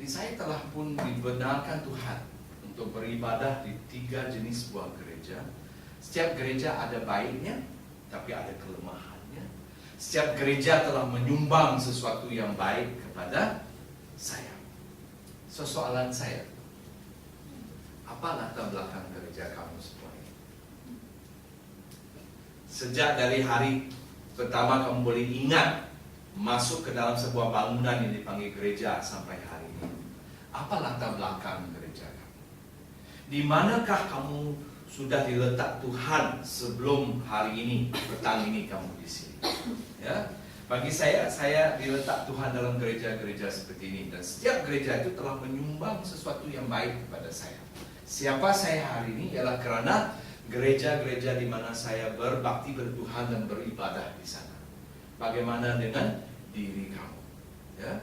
Jadi saya telah pun dibenarkan Tuhan untuk beribadah di 3 jenis buah gereja. Setiap gereja ada baiknya, tapi ada kelemahannya. Setiap gereja telah menyumbang sesuatu yang baik kepada saya. Soalan saya, apa latar belakang gereja kamu semua ini? Sejak dari hari pertama kamu boleh ingat masuk ke dalam sebuah bangunan yang dipanggil gereja sampai hari ini, apa latar belakang gereja kamu? Di manakah kamu sudah diletak Tuhan sebelum hari ini, petang ini kamu di sini? Ya, bagi saya diletak Tuhan dalam gereja-gereja seperti ini, dan setiap gereja itu telah menyumbang sesuatu yang baik kepada saya. Siapa saya hari ini ialah karena gereja-gereja di mana saya berbakti pada Tuhan dan beribadah di sana. Bagaimana dengan diri kamu? Ya.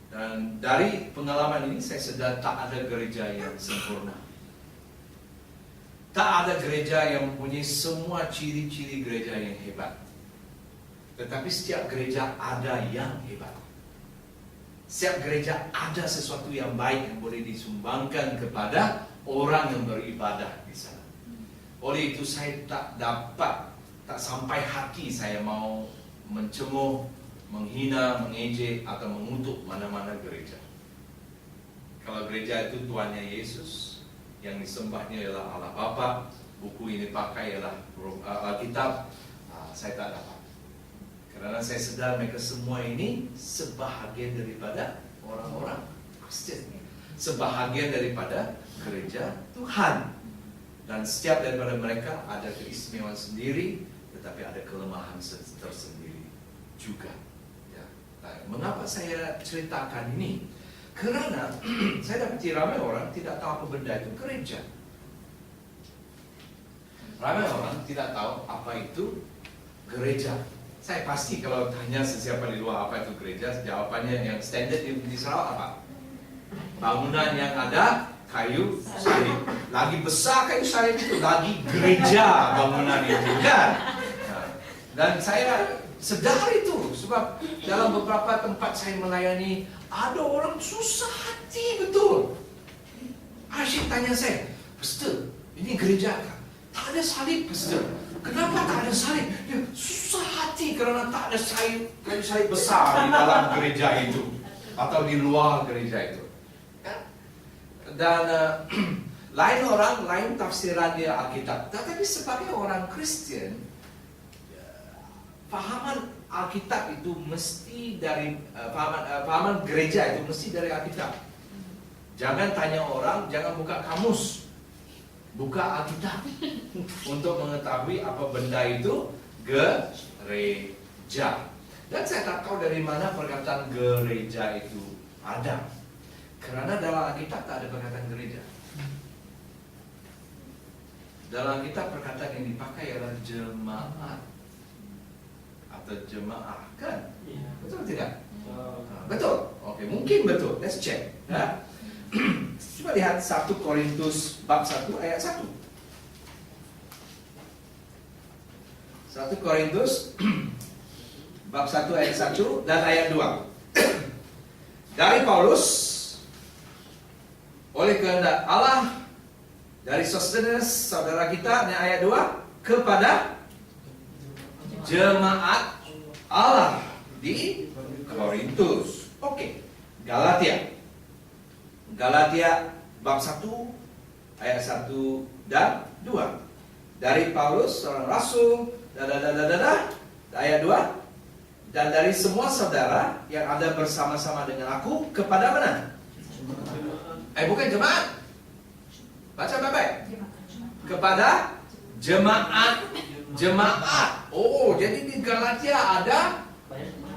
Dan dari pengalaman ini saya sedar tak ada gereja yang sempurna. Tak ada gereja yang mempunyai semua ciri-ciri gereja yang hebat. Tetapi setiap gereja ada yang hebat. Setiap gereja ada sesuatu yang baik yang boleh disumbangkan kepada orang yang beribadah di sana. Oleh itu saya tak sampai hati saya mau mencemooh, menghina, mengejek atau mengutuk mana-mana gereja. Kalau gereja itu tuannya Yesus, yang disembahnya ialah Allah Bapa, buku ini pakai ialah Alkitab, saya tak dapat. Karena saya sedar mereka semua ini sebahagian daripada orang-orang Kristen, sebahagian daripada gereja Tuhan. Dan setiap daripada mereka ada keistimewaan sendiri, tetapi ada kelemahan tersendiri juga. Ya. Nah, mengapa saya ceritakan ini? Karena saya dapati ramai orang tidak tahu apa benda itu gereja. Ramai orang tidak tahu apa itu gereja. Saya pasti kalau tanya sesiapa di luar apa itu gereja, jawabannya yang standar di Sarawak apa? Bangunan yang ada kayu salib. Lagi besar kayu salib itu, lagi gereja bangunan itu, kan? Nah, dan saya sedar itu, sebab dalam beberapa tempat saya melayani, ada orang susah hati betul. Asyik tanya saya, Pastor, ini gereja kan? Tak ada salib, Pastor. Kenapa tak ada salib? Ya, susah hati karena tak ada kayu salib besar di dalam gereja itu atau di luar gereja itu. Dan lain tafsiran dia Alkitab. Tetapi sebagai orang Kristen, pahaman Alkitab itu mesti dari pahaman gereja itu mesti dari Alkitab. Jangan tanya orang, jangan buka kamus. Buka Alkitab untuk mengetahui apa benda itu gereja. Dan saya tak tahu dari mana perkataan gereja itu ada. Karena dalam Alkitab tak ada perkataan gereja. Dalam Alkitab perkataan yang dipakai adalah jemaat atau jemaah, kan? Betul tidak? Betul. Oke, mungkin betul. Let's check. Ya. Coba lihat 1 Korintus bab 1 ayat 1. 1 Korintus bab 1 ayat 1 dan ayat 2. Dari Paulus, oleh kehendak Allah, dari Sosthenes saudara kita, ayat 2, kepada jemaat Allah di Korintus. Oke. Galatia bab 1 ayat 1 dan 2. Dari Paulus seorang rasul ayat 2, dan dari semua saudara yang ada bersama-sama dengan aku kepada mana? Bukan jemaat. Baca baik-baik. Kepada jemaat. Oh, jadi di Galatia ada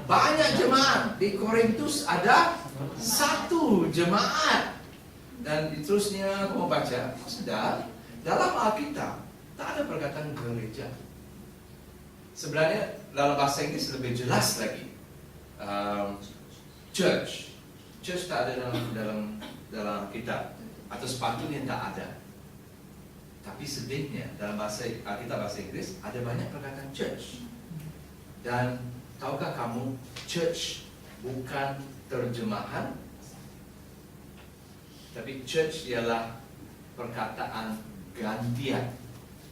banyak jemaat. Di Korintus ada 1 jemaat. Dan terusnya aku mau baca. Sudah, dalam Alkitab tak ada perkataan gereja. Sebenarnya dalam bahasa Inggris lebih jelas lagi. Church tak ada dalam kitab, atau sepatutnya tak ada. Tapi sedihnya dalam bahasa Alkitab bahasa Inggris ada banyak perkataan church. Dan tahukah kamu, church bukan terjemahan Tapi church ialah perkataan gantian.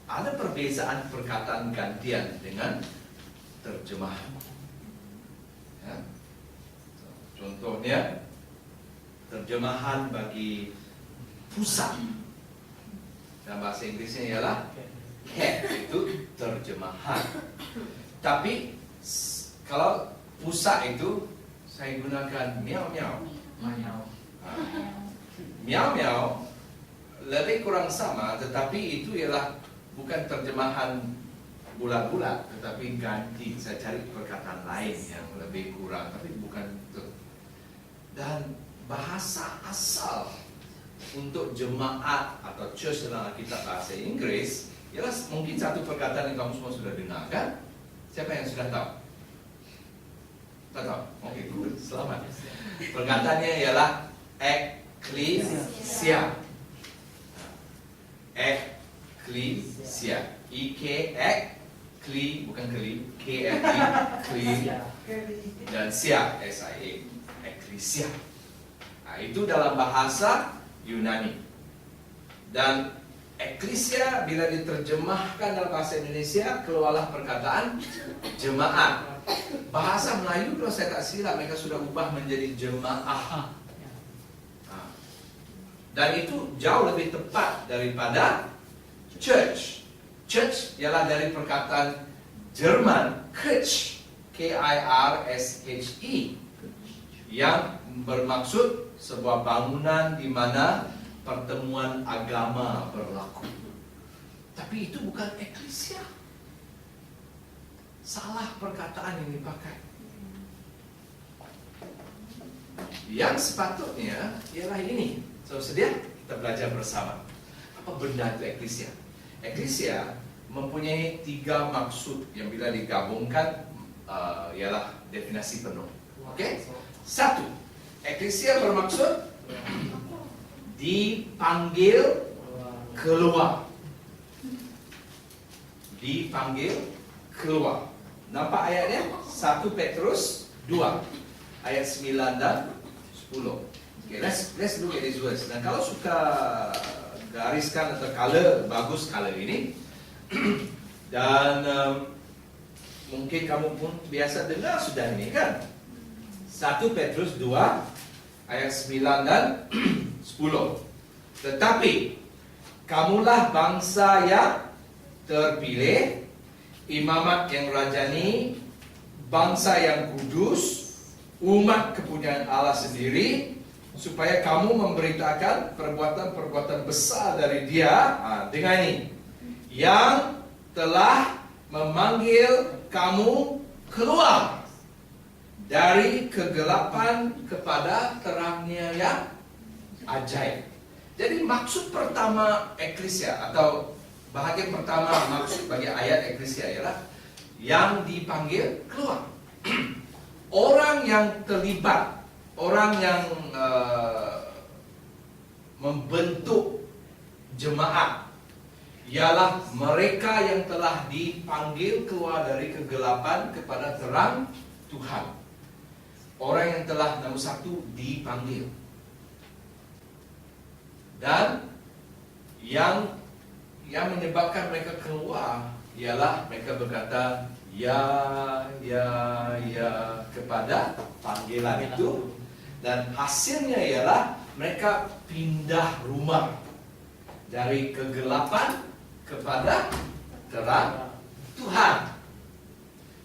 Ada perbezaan perkataan gantian dengan terjemahan. Ya. Contohnya, terjemahan bagi pusat. Dalam bahasa Inggrisnya ialah cat, itu terjemahan. Tapi kalau pusat itu saya gunakan miau-miau. Miau-miau lebih kurang sama, tetapi itu ialah bukan terjemahan bulat-bulat, tetapi ganti. Saya cari perkataan lain yang lebih kurang, tapi bukan itu. Dan bahasa asal untuk jemaat atau church dalam Alkitab bahasa Inggris ialah mungkin satu perkataan yang kamu semua sudah dengar, kan? Siapa yang sudah tahu? Tak tahu? Oke, good. Selamat. Perkataannya ialah ekklesia. Ekklesia. bukan kli, K-L-E, dan sia, S-I-A, ekklesia. Nah, itu dalam bahasa Yunani. Dan ekklesia bila diterjemahkan dalam bahasa Indonesia keluarlah perkataan jemaat. Bahasa Melayu kalau saya tak silap mereka sudah ubah menjadi jemaah. Dan itu jauh lebih tepat daripada church. Church ialah dari perkataan Jerman Kirche, K-I-R-S-H-E, yang bermaksud sebuah bangunan di mana pertemuan agama berlaku. Tapi itu bukan eklesia. Salah perkataan yang dipakai. Yang sepatutnya ialah ini. So, sedia? Kita belajar bersama. Apa benda itu eklesia? Eklesia mempunyai 3 maksud yang bila digabungkan ialah definisi penuh. Oke? 1. Eklesia bermaksud dipanggil keluar. Dipanggil keluar. Nampak ayatnya? 1 Petrus 2 ayat 9 dan 10. Okay, let's look at this verse. Dan kalau suka gariskan atau color, bagus color ini. Dan mungkin kamu pun biasa dengar sudah ini, kan? 1 Petrus 2 ayat 9 dan 10. Tetapi kamulah bangsa yang terpilih, imamat yang rajani, bangsa yang kudus, umat kepunyaan Allah sendiri, supaya kamu memberitakan perbuatan-perbuatan besar dari Dia, dengan ini, yang telah memanggil kamu keluar dari kegelapan kepada terangnya yang ajaib. Jadi maksud pertama eklesia atau bahagian pertama maksud bagi ayat eklesia ialah yang dipanggil keluar. Orang yang terlibat, orang yang membentuk jemaat ialah mereka yang telah dipanggil keluar dari kegelapan kepada terang Tuhan. Orang yang telah nomor 1 dipanggil. Dan yang menyebabkan mereka keluar ialah mereka berkata ya kepada panggilan itu, dan hasilnya ialah mereka pindah rumah dari kegelapan kepada terang Tuhan.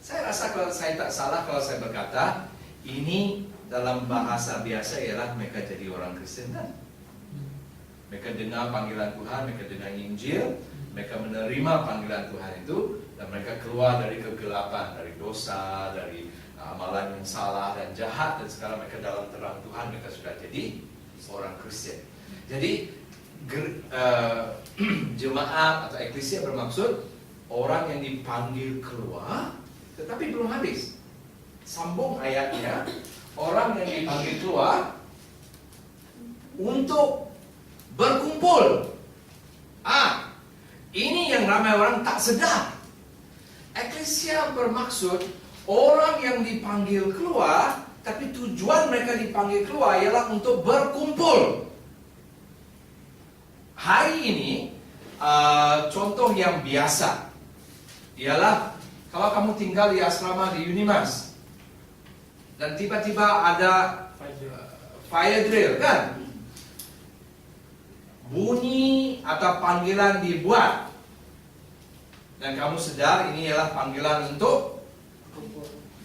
Saya rasa kalau saya tak salah kalau saya berkata ini dalam bahasa biasa ialah mereka jadi orang Kristen, kan? Mereka dengar panggilan Tuhan, mereka dengar Injil, mereka menerima panggilan Tuhan itu, dan mereka keluar dari kegelapan, dari dosa, dari amalan yang salah dan jahat, dan sekarang mereka dalam terang Tuhan, mereka sudah jadi orang Kristen. Jadi jemaat atau eklesia bermaksud orang yang dipanggil keluar, tetapi belum habis. Sambung ayatnya, orang yang dipanggil keluar untuk berkumpul. Ini yang ramai orang tak sedar. Eklesia bermaksud orang yang dipanggil keluar, tapi tujuan mereka dipanggil keluar ialah untuk berkumpul. hari ini contoh yang biasa ialah kalau kamu tinggal di asrama di Unimas dan tiba-tiba ada fire drill kan, bunyi atau panggilan dibuat dan kamu sedar ini ialah panggilan untuk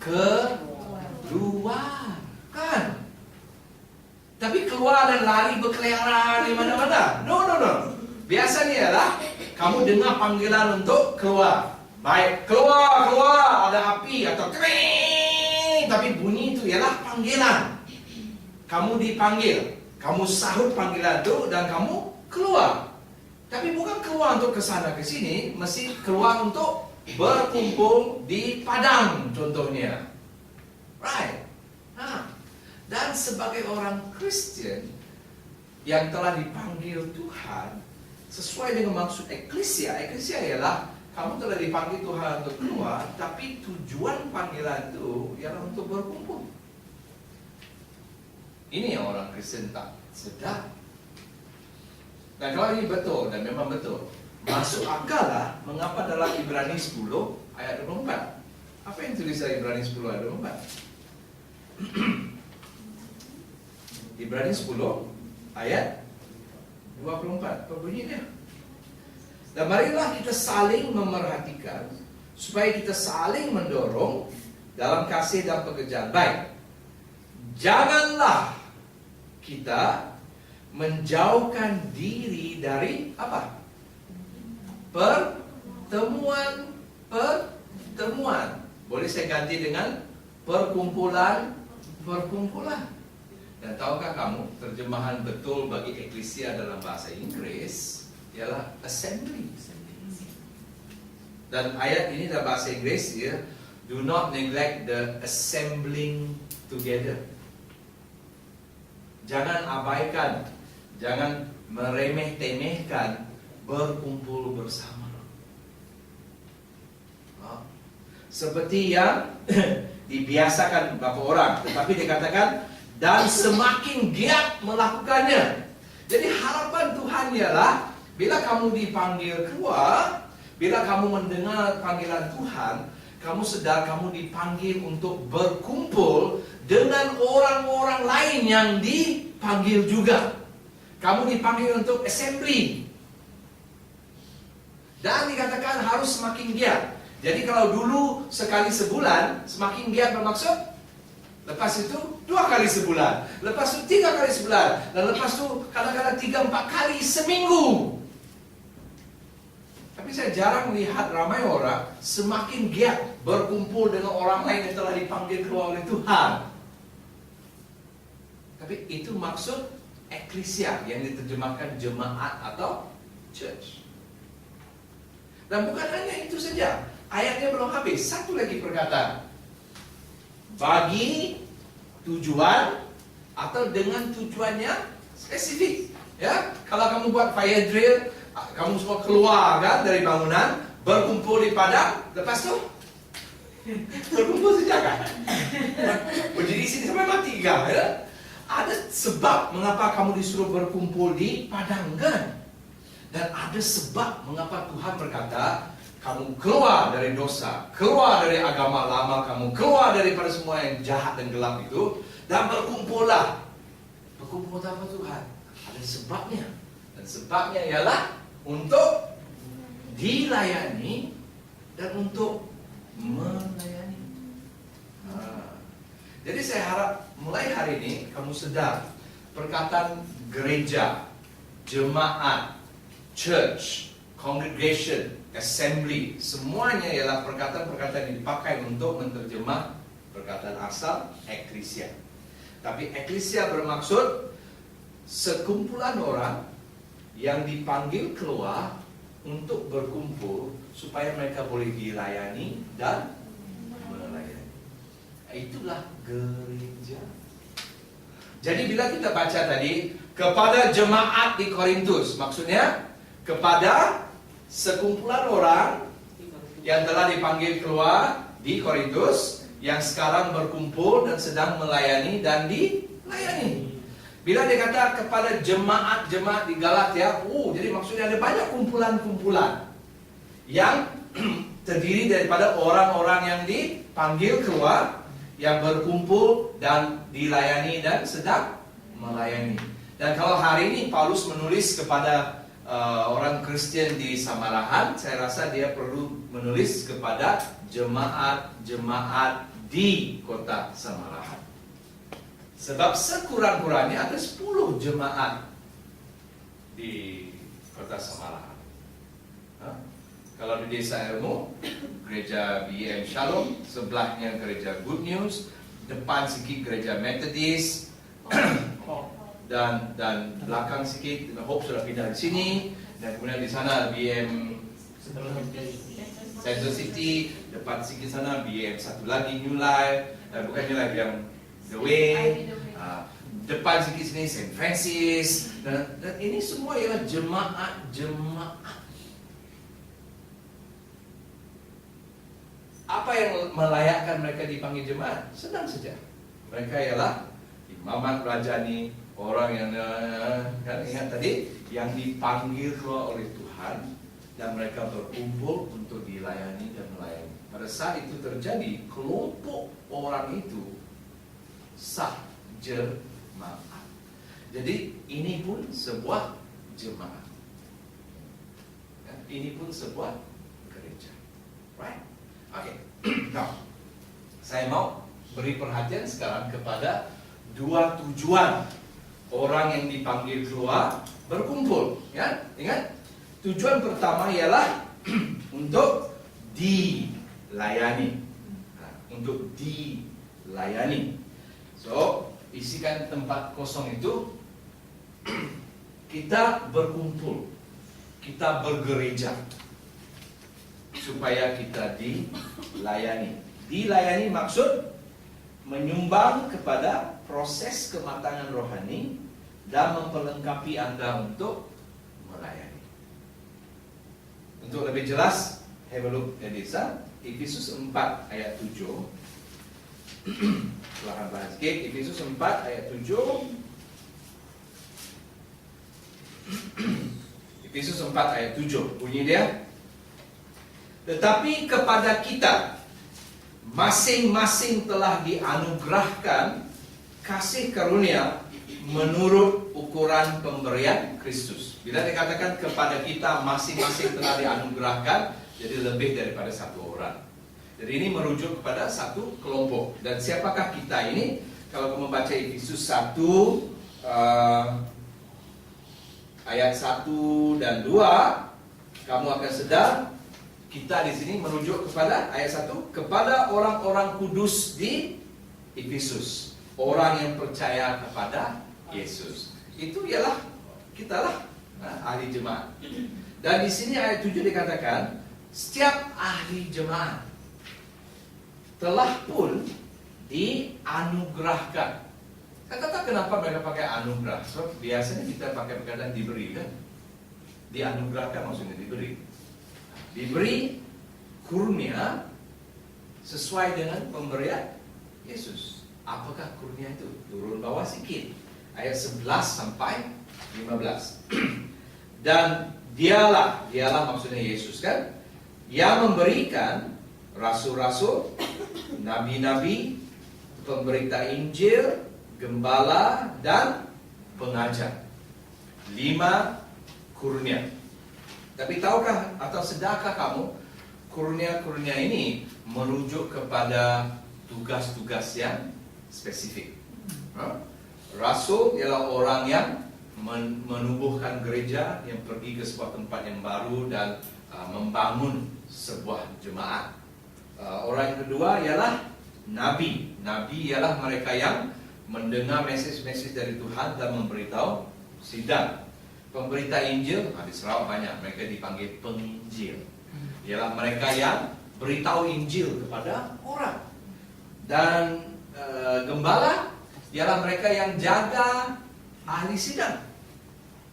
keluar kan, tapi keluar dan lari berkeliaran di mana-mana. No. Biasanya ialah kamu dengar panggilan untuk keluar. Baik, keluar, ada api atau kering, tapi bunyi itu ialah panggilan. Kamu dipanggil, kamu sahut panggilan itu dan kamu keluar. Tapi bukan keluar untuk ke sana ke sini, mesti keluar untuk berkumpul di padang contohnya. Right. Dan sebagai orang Kristen yang telah dipanggil Tuhan sesuai dengan maksud eklesia ialah kamu telah dipanggil Tuhan untuk keluar, tapi tujuan panggilan itu ialah untuk berkumpul. Ini yang orang Kristen tak sedar. Dan kalau ini betul, dan memang betul, masuk akal lah mengapa dalam Ibrani 10 ayat 24. Apa yang tulisan Ibrani 10 ayat 24? Ibrani 10 ayat 24. Apa bunyinya? Dan marilah kita saling memerhatikan supaya kita saling mendorong dalam kasih dan pekerjaan baik. Janganlah kita menjauhkan diri dari apa? Pertemuan. Boleh saya ganti dengan perkumpulan. Dan tahukah kamu terjemahan betul bagi eklesia dalam bahasa Inggris ialah assembly. Dan ayat ini dalam bahasa Inggris ya, do not neglect the assembling together. Jangan abaikan, jangan meremeh-temehkan berkumpul bersama. Seperti yang dibiasakan beberapa orang, tetapi dikatakan dan semakin giat melakukannya. Jadi harapan Tuhan ialah bila kamu dipanggil keluar, bila kamu mendengar panggilan Tuhan, kamu sedar kamu dipanggil untuk berkumpul dengan orang-orang lain yang dipanggil juga. Kamu dipanggil untuk assembly. Dan dikatakan harus semakin giat. Jadi kalau dulu sekali sebulan, semakin giat bermaksud lepas itu 2 kali sebulan, lepas itu 3 kali sebulan, dan lepas itu kadang-kadang 3-4 kali seminggu. Tapi saya jarang melihat ramai orang semakin giat berkumpul dengan orang lain yang telah dipanggil keluar oleh Tuhan. Tapi itu maksud eklesia yang diterjemahkan jemaat atau church. Dan bukan hanya itu saja, ayatnya belum habis. Satu lagi perkataan, bagi tujuan atau dengan tujuannya spesifik. Ya, kalau kamu buat fire drill, kamu semua keluar kan dari bangunan, berkumpul di padang, lepas tu berkumpul saja kan? Berdiri sini sampai mati kan? Ya? Ada sebab mengapa kamu disuruh berkumpul di padang kan? Dan ada sebab mengapa Tuhan berkata kamu keluar dari dosa, keluar dari agama lama kamu, keluar daripada semua yang jahat dan gelap itu, dan berkumpullah. Berkumpul sama Tuhan. Ada sebabnya. Dan sebabnya ialah untuk dilayani dan untuk melayani. Jadi saya harap mulai hari ini kamu sedar perkataan gereja, jemaat, church, congregation, assembly, semuanya ialah perkataan-perkataan yang dipakai untuk menerjemah perkataan asal eklesia. Tapi eklesia bermaksud sekumpulan orang yang dipanggil keluar untuk berkumpul supaya mereka boleh dilayani dan melayani. Itulah gereja. Jadi bila kita baca tadi kepada jemaat di Korintus, maksudnya kepada sekumpulan orang yang telah dipanggil keluar di Korintus, yang sekarang berkumpul dan sedang melayani dan dilayani. Bila dia kata kepada jemaat-jemaat di Galatia, jadi maksudnya ada banyak kumpulan-kumpulan yang terdiri daripada orang-orang yang dipanggil keluar, yang berkumpul dan dilayani dan sedang melayani. Dan kalau hari ini Paulus menulis kepada orang Kristen di Samarahan, saya rasa dia perlu menulis kepada jemaat-jemaat di kota Samarahan. Sebab sekurang-kurangnya ada 10 jemaat di kota Samarahan. Kalau di Desa Ilmu, gereja BM Shalom, sebelahnya gereja Good News, depan sikit gereja Methodist, dan belakang sikit Hope sudah pindah di sini, dan kemudian di sana BM Central City, depan sikit sana BM satu lagi New Life, bukan New Life yang The Way, depan sikit sini St. Francis, dan ini semua ialah jemaat-jemaat. Apa yang melayakkan mereka dipanggil jemaat? Senang saja. Mereka ialah imamat rajani, orang yang kan ingat tadi, yang dipanggil keluar oleh Tuhan, dan mereka berkumpul untuk dilayani dan melayani. Pada saat itu terjadi, kelompok orang itu sah jemaat. Jadi ini pun sebuah jemaat. Ini pun sebuah gereja. Right? Oke. Nah, saya mau beri perhatian sekarang kepada 2 tujuan orang yang dipanggil keluar berkumpul. Ya, ingat? Tujuan pertama ialah untuk dilayani. Untuk dilayani. So, isikan tempat kosong itu, kita berkumpul, kita bergereja, supaya kita dilayani. Dilayani maksud menyumbang kepada proses kematangan rohani dan memperlengkapi Anda untuk melayani. Untuk lebih jelas, have a look at this. Efesus 4 ayat 7. Perlahan-lahan sikit. Efesus 4 ayat 7. Efesus 4 ayat 7. Bunyi dia, tetapi kepada kita masing-masing telah dianugerahkan kasih karunia menurut ukuran pemberian Kristus. Bila dikatakan kepada kita masing-masing telah dianugerahkan, jadi lebih daripada satu orang. Jadi ini merujuk kepada satu kelompok. Dan siapakah kita ini? Kalau kamu membaca Efesus 1 ayat 1 dan 2, kamu akan sedar kita di sini merujuk kepada ayat 1, kepada orang-orang kudus di Efesus, orang yang percaya kepada Yesus. Itu ialah kitalah ahli jemaat. Dan di sini ayat 7 dikatakan setiap ahli jemaat telah pun dianugerahkan. Saya kata kenapa mereka pakai anugerah? So, biasanya kita pakai perkataan diberi kan? Dianugerahkan maksudnya diberi. Diberi kurnia sesuai dengan pemberian Yesus. Apakah kurnia itu? Turun bawah sikit. Ayat 11 sampai 15. Dan dialah maksudnya Yesus kan, yang memberikan rasul-rasul, nabi-nabi, pemberita Injil, gembala, dan pengajar. 5 kurnia. Tapi tahukah atau sedarkah kamu, kurnia-kurnia ini merujuk kepada tugas-tugas yang spesifik. Rasul ialah orang yang menumbuhkan gereja, yang pergi ke sebuah tempat yang baru dan membangun sebuah jemaat. Orang yang kedua ialah nabi. Nabi ialah mereka yang mendengar mesej-mesej dari Tuhan dan memberitahu sidang. Pemberita Injil, di Sarawak banyak, mereka dipanggil penginjil. Ialah mereka yang beritahu Injil kepada orang. Dan gembala ialah mereka yang jaga ahli sidang.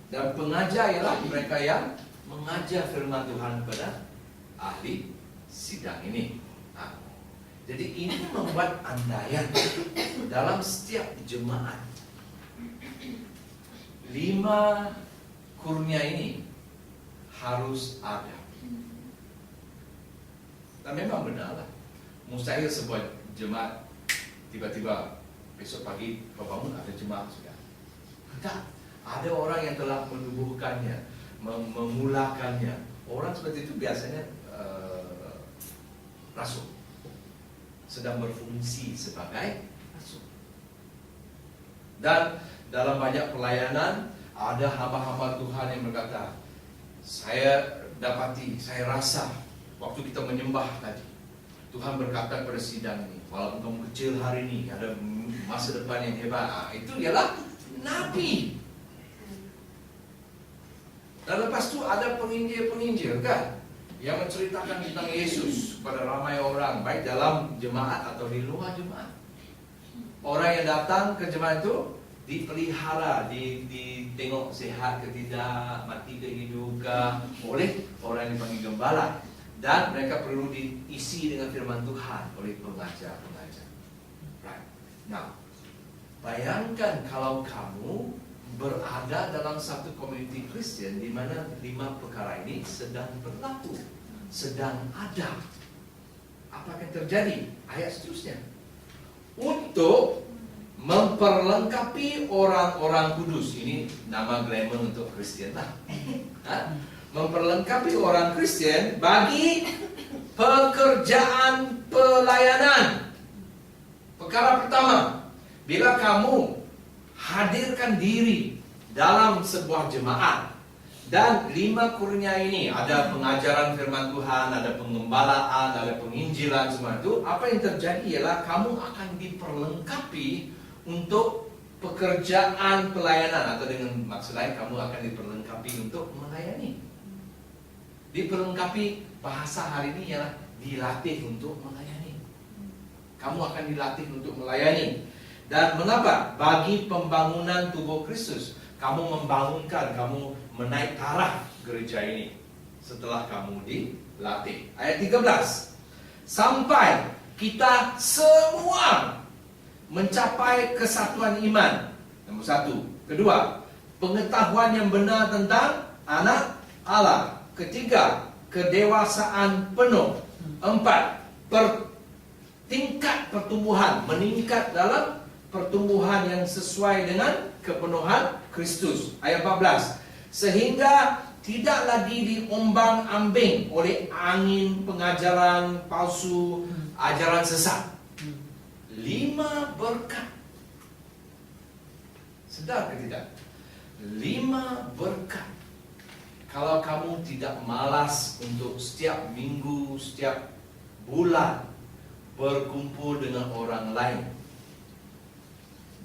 Dan pengajar ialah mereka yang mengajar firman Tuhan kepada ahli sidang ini. Jadi ini membuat andaian dalam setiap jemaat. 5 kurnia ini harus ada. Dan memang benar lah, mustahil sebuah jemaat tiba-tiba besok pagi bangun ada jemaat sudah. Tidak, ada orang yang telah menubuhkannya, memulakannya. Orang seperti itu biasanya rasul, sedang berfungsi sebagai rasul. Dan dalam banyak pelayanan ada hamba-hamba Tuhan yang berkata, saya rasa waktu kita menyembah tadi, Tuhan berkata pada sidang ini, walaupun kamu kecil hari ini, ada masa depan yang hebat. Itu ialah Nabi. Dan lepas itu ada penginjil-penginjil kan, yang menceritakan tentang Yesus kepada ramai orang, baik dalam jemaat atau di luar jemaat. Orang yang datang ke jemaat itu dipelihara, ditengok sehat ke tidak, mati ke hidup ke, oleh orang yang dipanggil gembala. Dan mereka perlu diisi dengan firman Tuhan oleh pengajar-pengajar. Right. Now, bayangkan kalau kamu berada dalam satu komuniti Kristen di mana 5 perkara ini sedang berlaku, sedang ada. Apa yang terjadi? Ayat seterusnya. Untuk memperlengkapi orang-orang kudus. Ini nama glamour untuk Kristen lah. Memperlengkapi orang Kristen bagi pekerjaan pelayanan. Perkara pertama, bila kamu hadirkan diri dalam sebuah jemaat, dan 5 kurnia ini, ada pengajaran firman Tuhan, ada pengembalaan, ada penginjilan, semua itu, apa yang terjadi ialah kamu akan diperlengkapi untuk pekerjaan pelayanan, atau dengan maksud lain kamu akan diperlengkapi untuk melayani. Diperlengkapi, bahasa hari ini ialah dilatih untuk melayani. Kamu akan dilatih untuk melayani. Dan mengapa? Bagi pembangunan tubuh Kristus. Kamu membangunkan, kamu menaik taraf gereja ini setelah kamu dilatih. Ayat 13. Sampai kita semua mencapai kesatuan iman. Nombor 1. Kedua, pengetahuan yang benar tentang anak Allah. Ketiga, kedewasaan penuh. 4, tingkat pertumbuhan, meningkat dalam pertumbuhan yang sesuai dengan kepenuhan Kristus. Ayat 14. Sehingga tidak lagi diombang-ambing oleh angin pengajaran palsu, ajaran sesat. 5 berkat. Sedar ke tidak? 5 berkat. Kalau kamu tidak malas untuk setiap minggu, setiap bulan berkumpul dengan orang lain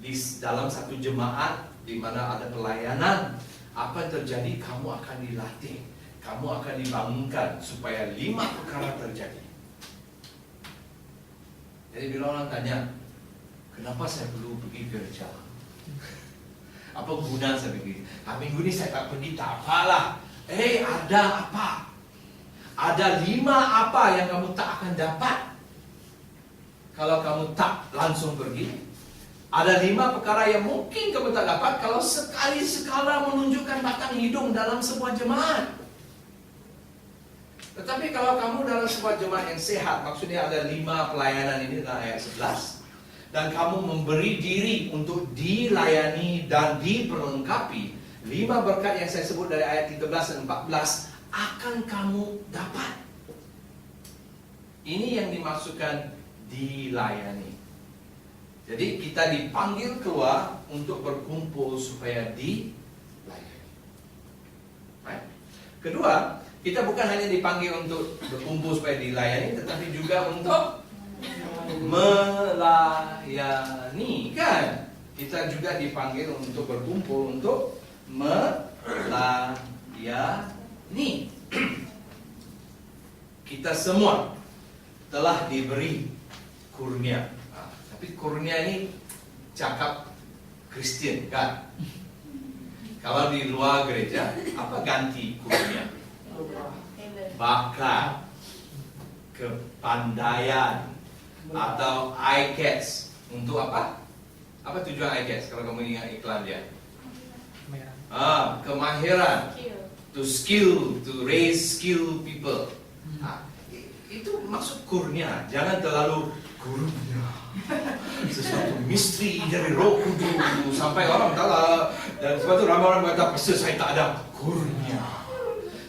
di dalam satu jemaat di mana ada pelayanan, apa yang terjadi? Kamu akan dilatih, kamu akan dibangunkan supaya 5 perkara terjadi. Jadi bila orang tanya, kenapa saya perlu pergi gereja? Apa guna saya pergi? Minggu ini saya tak pergi, tak apalah. Ada apa? Ada 5 apa yang kamu tak akan dapat kalau kamu tak langsung pergi. Ada 5 perkara yang mungkin kamu tak dapat kalau sekali-sekala menunjukkan batang hidung dalam sebuah jemaat. Tetapi kalau kamu dalam sebuah jemaat yang sehat, maksudnya ada 5 pelayanan ini dalam ayat 11, dan kamu memberi diri untuk dilayani dan diperlengkapi, 5 berkat yang saya sebut dari ayat 13 dan 14 akan kamu dapat. Ini yang dimaksudkan dilayani. Jadi kita dipanggil keluar untuk berkumpul supaya dilayani. Right? Kedua, kita bukan hanya dipanggil untuk berkumpul supaya dilayani, tetapi juga untuk melayani, kan? Kita juga dipanggil untuk berkumpul untuk melayani. Kita semua telah diberi kurnia. Tapi kurnia ini cakap Kristen, kan? Kalau di luar gereja, apa ganti kurnia? Bakat, kepandaian, atau ICATS. Untuk apa? Apa tujuan ICAS kalau kamu ingat iklan dia? Merah. Kemahiran. To skill, to raise skill people. Itu maksud kurnia. Jangan terlalu gurunya. Sesuatu misteri dari Roh Kudus sampai orang tahu. Dan sebab itu ramai orang berkata, pastor saya tak ada kurnia.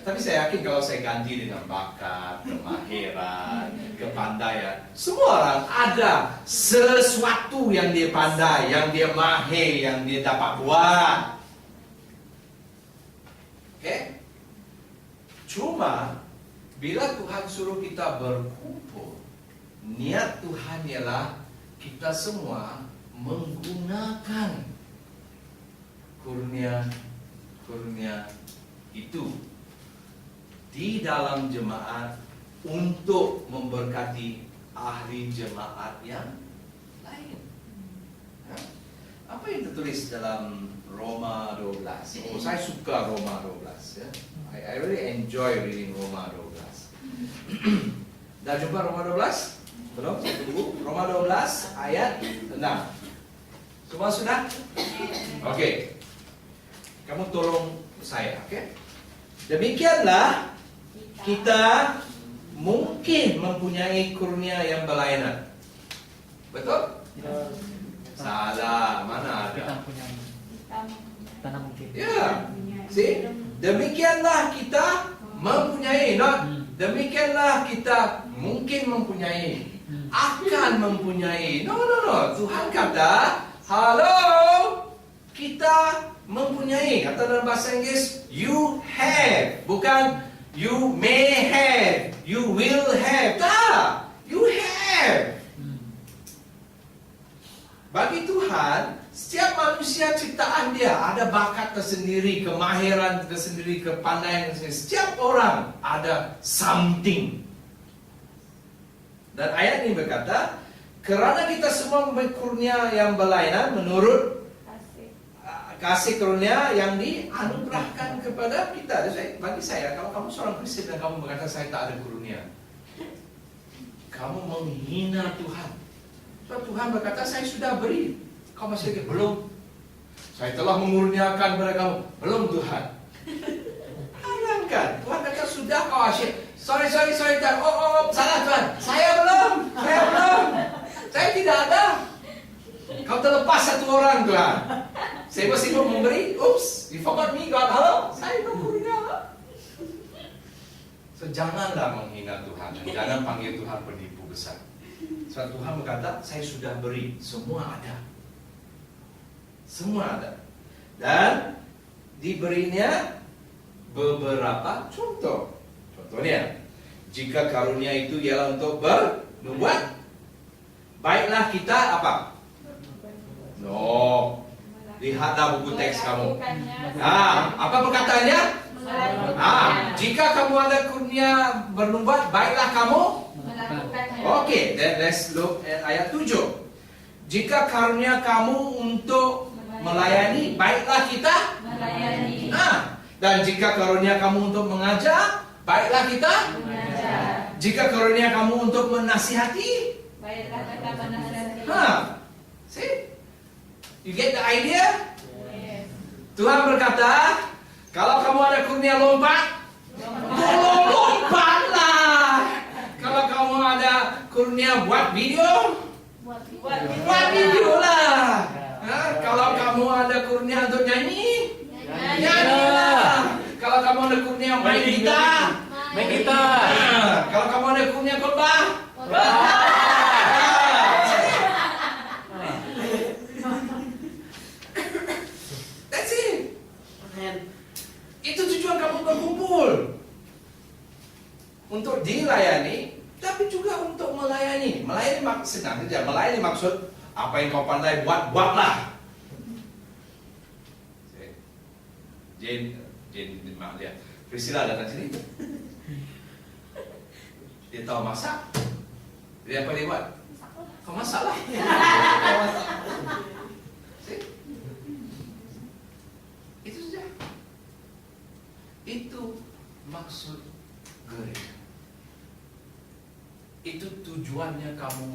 Tapi saya yakin kalau saya ganti dengan bakat, kemahiran, kepandaian, semua orang ada sesuatu yang dia pandai, yang dia mahir, yang dia dapat buat. Oke? Cuma bila Tuhan suruh kita berkumpul, niat Tuhan ialah kita semua menggunakan kurnia itu di dalam jemaat untuk memberkati ahli jemaat yang lain. Apa yang tertulis dalam Roma 12? Oh, saya suka Roma 12 ya. I really enjoy reading Roma 12. Dah jumpa Roma 12? Belum? Saya tunggu. Roma 12 ayat 6. Semua sudah? Oke. Kamu tolong saya, oke? Demikianlah kita mungkin mempunyai kurnia yang berlainan. Betul? Salah, mana ada? Kita punya. Tanah mungkin. Ya, see? Demikianlah kita mempunyai, not demikianlah kita mungkin mempunyai, akan mempunyai. No. Tuhan kata, halo, kita mempunyai. Atau dalam bahasa Inggris, you have, bukan you may have, you will have. Tak, you have. Bagi Tuhan, setiap manusia ciptaan dia ada bakat tersendiri, kemahiran tersendiri, kepandaian tersendiri. Setiap orang ada something. Dan ayat ini berkata, kerana kita semua memiliki kurnia yang berlainan menurut kasih karunia yang dianugerahkan kepada kita. Jadi bagi saya, kalau kamu seorang Kristen dan kamu berkata saya tak ada karunia, kamu menghina Tuhan. Sebab Tuhan berkata saya sudah beri, kau masih lagi belum. Saya telah mengurniakan kepada kamu, belum Tuhan. Bayangkan, Tuhan kata sudah kau asyik. Sorry Tuhan. Oh, salah Tuhan. Saya belum. Saya tidak ada. Kau terlepas satu orang Tuhan. Saya masih mau memberi. Oops, you forgot me God. Halo, saya menghina. So janganlah menghina Tuhan dan jangan panggil Tuhan penipu besar. Sebab Tuhan berkata, saya sudah beri, semua ada. Semua ada. Dan diberinya beberapa contoh. Contohnya, jika karunia itu ialah untuk berbuat, baiklah kita apa? No. Lihatlah buku teks kamu. Apa perkataannya? Jika kamu ada kurnia bernubuat, baiklah kamu melakukannya. Okay, then let's look at ayat 7. Jika karunia kamu untuk melayani, baiklah kita melayani. Dan jika karunia kamu untuk mengajar, baiklah kita mengajar. Jika karunia kamu untuk menasihati, baiklah kita menasihati. See? You get the idea? Yes. Tuhan berkata, kalau kamu ada kurnia lompat, tolong lompatlah. Kalau kamu ada kurnia buat video, buat video lah. Kalau kamu ada kurnia untuk nyanyi, nyanyilah. Kalau kamu ada kurnia main gitar, main gitar. Kalau kamu ada kurnia khotbah, itu tujuan kamu berkumpul untuk dilayani, tapi juga untuk melayani. Melayani senang saja. Melayani maksud apa yang kau pandai buatlah. Jane, mak dia, Priscilla datang sini. Dia tahu masak. Dia apa dia buat? Kau masak lah. Itu saja. Itu maksud gereja. Itu tujuannya kamu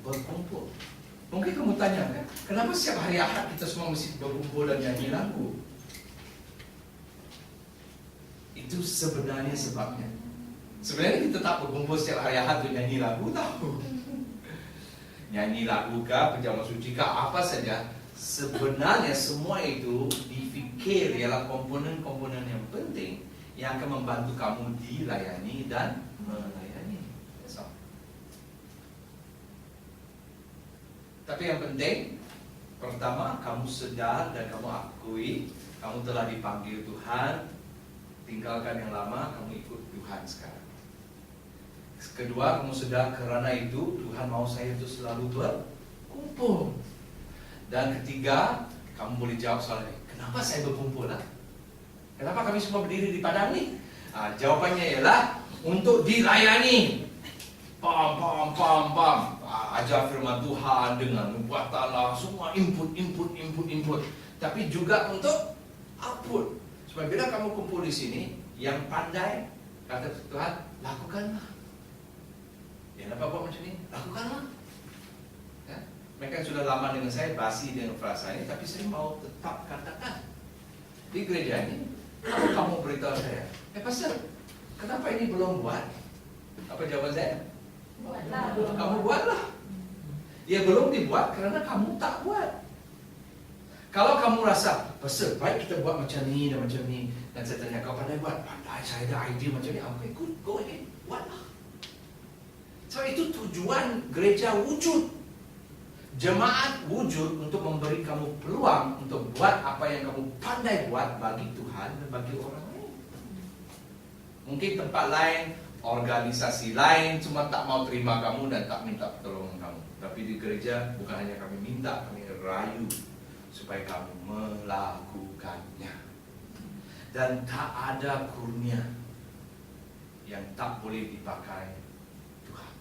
berkumpul. Mungkin kamu tanya kan, kenapa setiap hari Ahad kita semua mesti berkumpul dan nyanyi lagu? Itu sebenarnya sebabnya. Sebenarnya kita tak berkumpul setiap hari Ahad untuk nyanyi lagu, tahu? Nyanyi lagu kah, pejama suci kah, apa saja. Sebenarnya semua itu difikir ialah komponen-komponen yang penting yang akan membantu kamu dilayani dan melayani. So. Tapi yang penting, pertama kamu sedar dan kamu akui kamu telah dipanggil Tuhan. Tinggalkan yang lama, kamu ikut Tuhan sekarang. Kedua, kamu sedar kerana itu Tuhan mau saya itu selalu berkumpul. Dan ketiga, kamu boleh jawab soal ini, kenapa saya berkumpul lah? Kenapa kami semua berdiri di padang ni? Jawapannya ialah untuk dilayani. Ajar firman Tuhan dengan nubuatan, semua input. Tapi juga untuk output. Supaya bila kamu kumpul di sini, yang pandai kata Tuhan, lakukanlah. Ya, apa buat macam ni? Lakukanlah. Ya? Mereka sudah lama dengan saya, basi dengan frasa ini, tapi saya mau tetap katakan. Di gereja ini, kalau kamu beritahu saya, pastor, kenapa ini belum buat? Apa jawaban saya? Buatlah. Kamu buatlah. Dia belum dibuat kerana kamu tak buat. Kalau kamu rasa, pastor, baik kita buat macam ni dan macam ni, dan saya tanya, kau pandai buat? Pandai, saya ada idea macam ni. Okay, good, go ahead, buatlah. So itu tujuan gereja wujud. Jemaat wujud untuk memberi kamu peluang untuk buat apa yang kamu pandai buat bagi Tuhan dan bagi orang lain. Mungkin tempat lain, organisasi lain cuma tak mau terima kamu dan tak minta pertolongan kamu. Tapi di gereja bukan hanya kami minta, kami rayu supaya kamu melakukannya. Dan tak ada kurnia yang tak boleh dipakai Tuhan.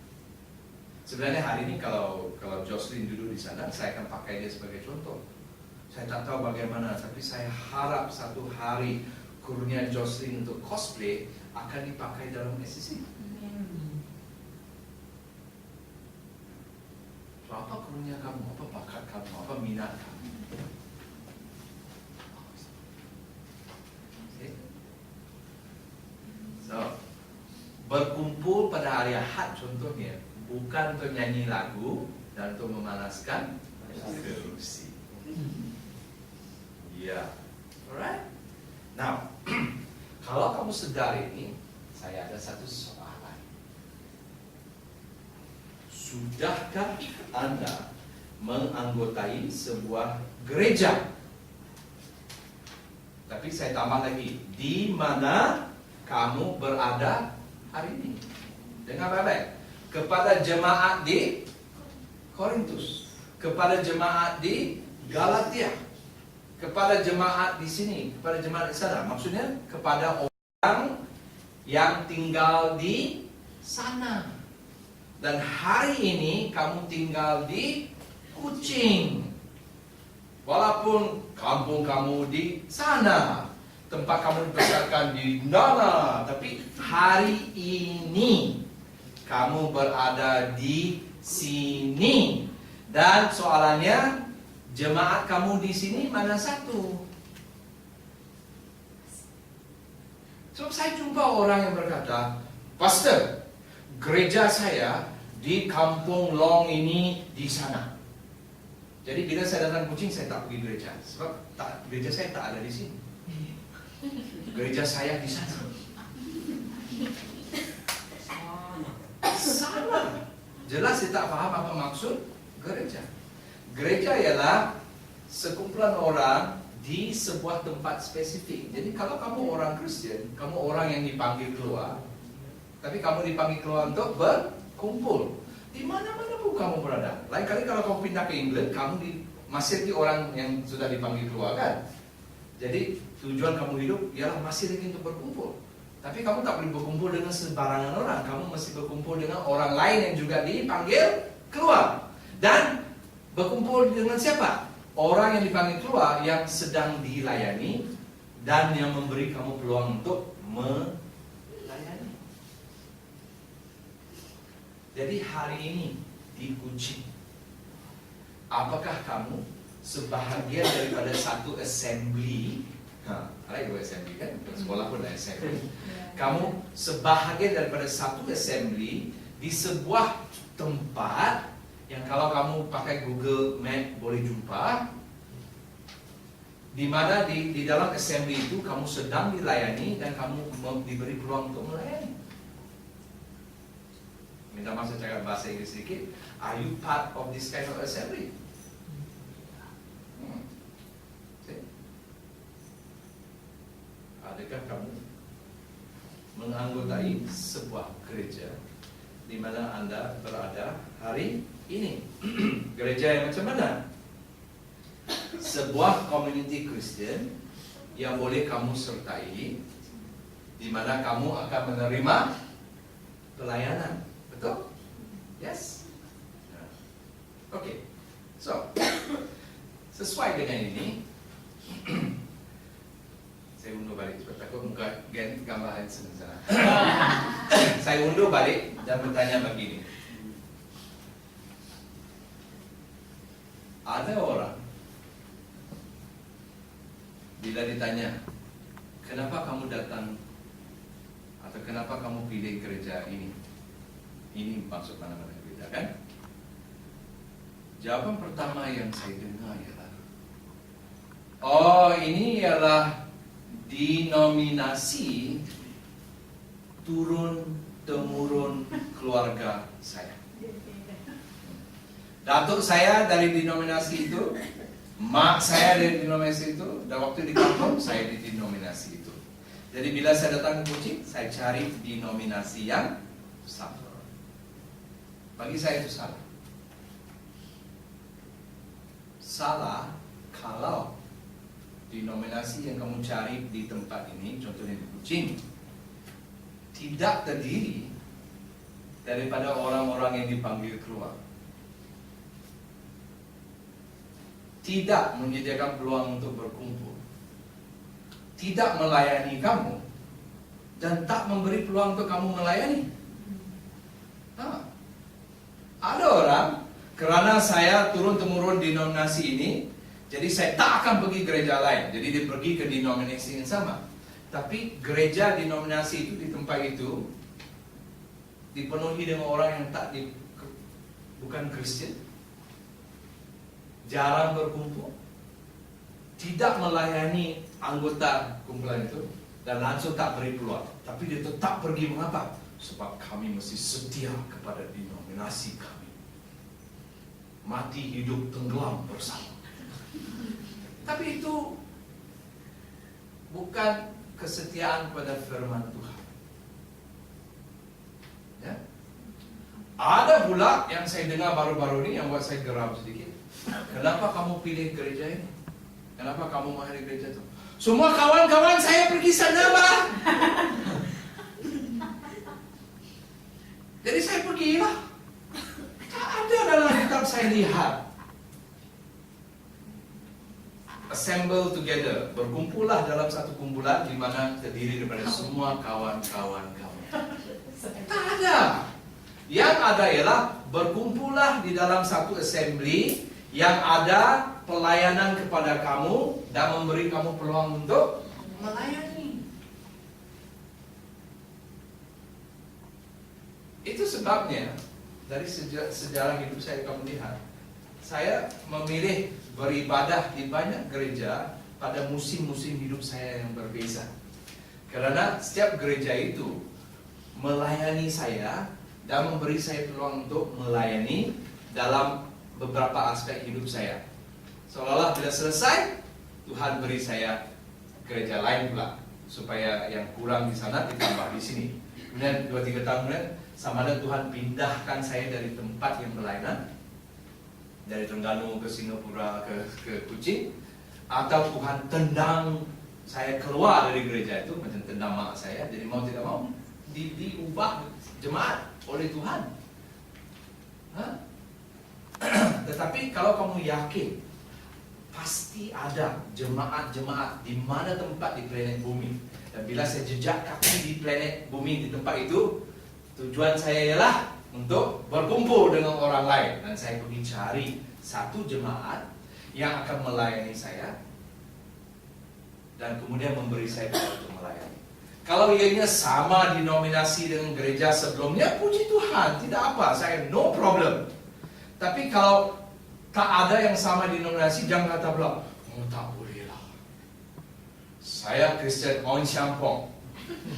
Sebenarnya hari ini kalau Jocelyn duduk di sana, saya akan pakai dia sebagai contoh. Saya tak tahu bagaimana, tapi saya harap satu hari kurnia Jocelyn untuk cosplay akan dipakai dalam SCC. So, apa kurnia kamu, apa bakat kamu, apa minat kamu? Okay. So, berkumpul pada hari Ahad contohnya bukan untuk nyanyi lagu dan untuk memanaskan kerusi. Ya, alright. Now, kalau kamu sedar ini, saya ada satu soalan. Sudahkah Anda menganggotai sebuah gereja? Tapi saya tambah lagi, di mana kamu berada hari ini? Dengar baik-baik. Kepada jemaat di Korintus, kepada jemaat di Galatia, kepada jemaat di sini, kepada jemaat di sana. Maksudnya kepada orang yang tinggal di sana. Dan hari ini kamu tinggal di Kuching. Walaupun kampung kamu di sana, tempat kamu dibesarkan di Nana, tapi hari ini kamu berada di sini. Dan soalannya, jemaat kamu di sini mana satu? So, saya jumpa orang yang berkata, pastor, gereja saya di kampung Long ini di sana. Jadi bila saya datang Kuching, saya tak pergi gereja. Sebab gereja saya tak ada di sini. Gereja saya di sana. Sama. Jelas saya tak faham apa maksud gereja. Gereja ialah sekumpulan orang di sebuah tempat spesifik. Jadi kalau kamu orang Kristen, kamu orang yang dipanggil keluar, tapi kamu dipanggil keluar untuk berkumpul. Di mana-mana pun kamu berada. Lain kali kalau kamu pindah ke England, kamu masih lagi orang yang sudah dipanggil keluar kan. Jadi tujuan kamu hidup ialah masih lagi untuk berkumpul. Tapi kamu tak boleh berkumpul dengan sembarangan orang. Kamu mesti berkumpul dengan orang lain yang juga dipanggil keluar. Dan berkumpul dengan siapa? Orang yang dipanggil keluar yang sedang dilayani dan yang memberi kamu peluang untuk melayani. Jadi hari ini di Kuching, apakah kamu sebahagian daripada satu assembly? Ada dua assembly kan? Sekolah pun ada assembly. Kamu sebahagian daripada satu assembly di sebuah tempat yang kalau kamu pakai Google Map boleh jumpa, di mana di dalam assembly itu kamu sedang dilayani dan kamu diberi peluang untuk melayani. Minta maaf saya cakap bahasa Inggris sedikit. Are you part of this kind of assembly? Adakah kamu menganggotai sebuah gereja di mana Anda berada hari ini? Gereja yang macam mana? Sebuah community Kristen yang boleh kamu sertai, di mana kamu akan menerima pelayanan. Betul? Yes? Oke. So, sesuai dengan ini, saya undur balik sebab takut muka gambar handsome sana. Saya undur balik dan bertanya begini. Ada orang bila ditanya, kenapa kamu datang atau kenapa kamu pilih gereja ini? Ini maksud mana-mana gereja kan? Jawaban pertama yang saya dengar ialah, oh ini ialah denominasi turun-temurun keluarga saya. Datuk saya dari denominasi itu, mak saya dari denominasi itu, dan waktu di kampung saya di denominasi itu. Jadi bila saya datang ke Kuching, saya cari denominasi yang sama. Bagi saya itu salah. Salah kalau denominasi yang kamu cari di tempat ini, contohnya di Kuching, tidak terdiri daripada orang-orang yang dipanggil keluar. Tidak menyediakan peluang untuk berkumpul, tidak melayani kamu, dan tak memberi peluang untuk kamu melayani. Ada orang, kerana saya turun-temurun denominasi ini, jadi saya tak akan pergi gereja lain. Jadi dia pergi ke denominasi yang sama. Tapi gereja denominasi itu di tempat itu dipenuhi dengan orang yang bukan Kristen, jarang berkumpul, tidak melayani anggota kumpulan itu, dan langsung tak beri peluang. Tapi dia tetap pergi. Mengapa? Sebab kami mesti setia kepada denominasi kami. Mati hidup tenggelam bersama. Tapi itu bukan kesetiaan pada firman Tuhan. Ya? Ada pula yang saya dengar baru-baru ini yang buat saya geram sedikit. Kenapa kamu pilih gereja ini? Kenapa kamu mahir gereja itu? Semua kawan-kawan saya pergi sana, Pak. Jadi saya pergilah. Tak ada dalam kitab saya lihat. Assemble together, berkumpullah dalam satu kumpulan di mana terdiri daripada semua kawan-kawan kamu. Tak ada. Yang ada ialah berkumpullah di dalam satu assembly yang ada pelayanan kepada kamu dan memberi kamu peluang untuk melayani. Itu sebabnya dari sejarah hidup saya kamu lihat, saya memilih beribadah di banyak gereja pada musim-musim hidup saya yang berbeza. Karena setiap gereja itu melayani saya dan memberi saya peluang untuk melayani dalam beberapa aspek hidup saya. Seolah-olah bila selesai, Tuhan beri saya gereja lain pula, supaya yang kurang di sana ditambah di sini. Kemudian 2-3 tahun kemudian, sama ada Tuhan pindahkan saya dari tempat yang pelayanan, dari Terengganu ke Singapura ke Kuching, atau Tuhan tendang saya keluar dari gereja itu, macam tendang mak saya. Jadi mau tidak mau diubah jemaat oleh Tuhan. Tetapi kalau kamu yakin, pasti ada jemaat-jemaat di mana tempat di planet bumi. Dan bila saya jejak kaki di planet bumi di tempat itu, tujuan saya ialah untuk berkumpul dengan orang lain. Dan saya pergi cari satu jemaat yang akan melayani saya dan kemudian memberi saya bekal untuk melayani. Kalau ianya sama denominasi dengan gereja sebelumnya, puji Tuhan, tidak apa, saya no problem. Tapi kalau tak ada yang sama denominasi, jangan kata pula, oh tak boleh lah, saya Kristen On Syampong,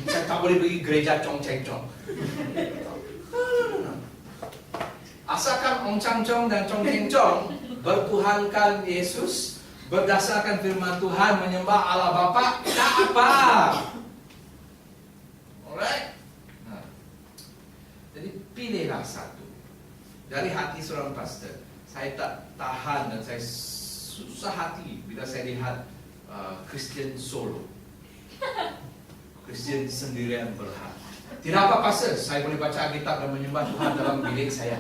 saya tak boleh pergi gereja Chong Cheng Chong. No. Asalkan Ong Chang Chong dan Chong Cheng Chong bertuhankan Yesus, berdasarkan firman Tuhan, menyembah Allah Bapa, tak apa. Alright? Nah, jadi pilihlah satu. Dari hati seorang pastor, saya tak tahan dan saya susah hati bila saya lihat Kristen solo, Kristen sendirian berhak. Tidak apa pastor, saya boleh baca Alkitab dan menyembah Tuhan dalam bilik saya.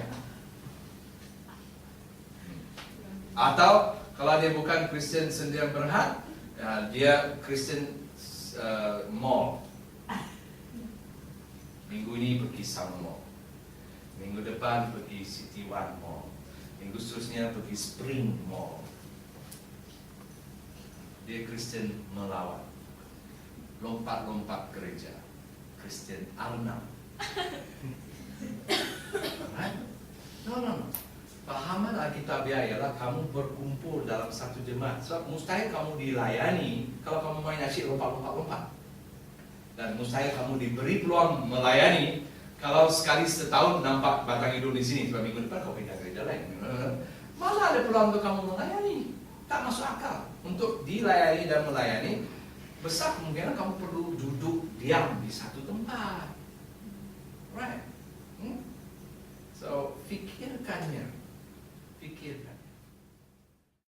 Atau kalau dia bukan Kristen sendirian berhak, dia Kristen mall. Minggu ini pergi Summer Mall, minggu depan pergi City One Mall, minggu seterusnya pergi Spring Mall. Dia Kristen melawan, lompat-lompat gereja, Kristen Arnab. No. Pahaman Alkitabiah ialah kamu berkumpul dalam satu jemaat. Sebab mustahil kamu dilayani kalau kamu main asyik lompat-lompat. Dan mustahil kamu diberi peluang melayani kalau sekali setahun nampak batang hidung di sini, sebab minggu depan kau pindah gereja lain. Mana ada peluang untuk kamu melayani? Tak masuk akal. Untuk dilayani dan melayani, besar kemungkinan kamu perlu duduk diam di satu tempat. Right? So, fikirkannya.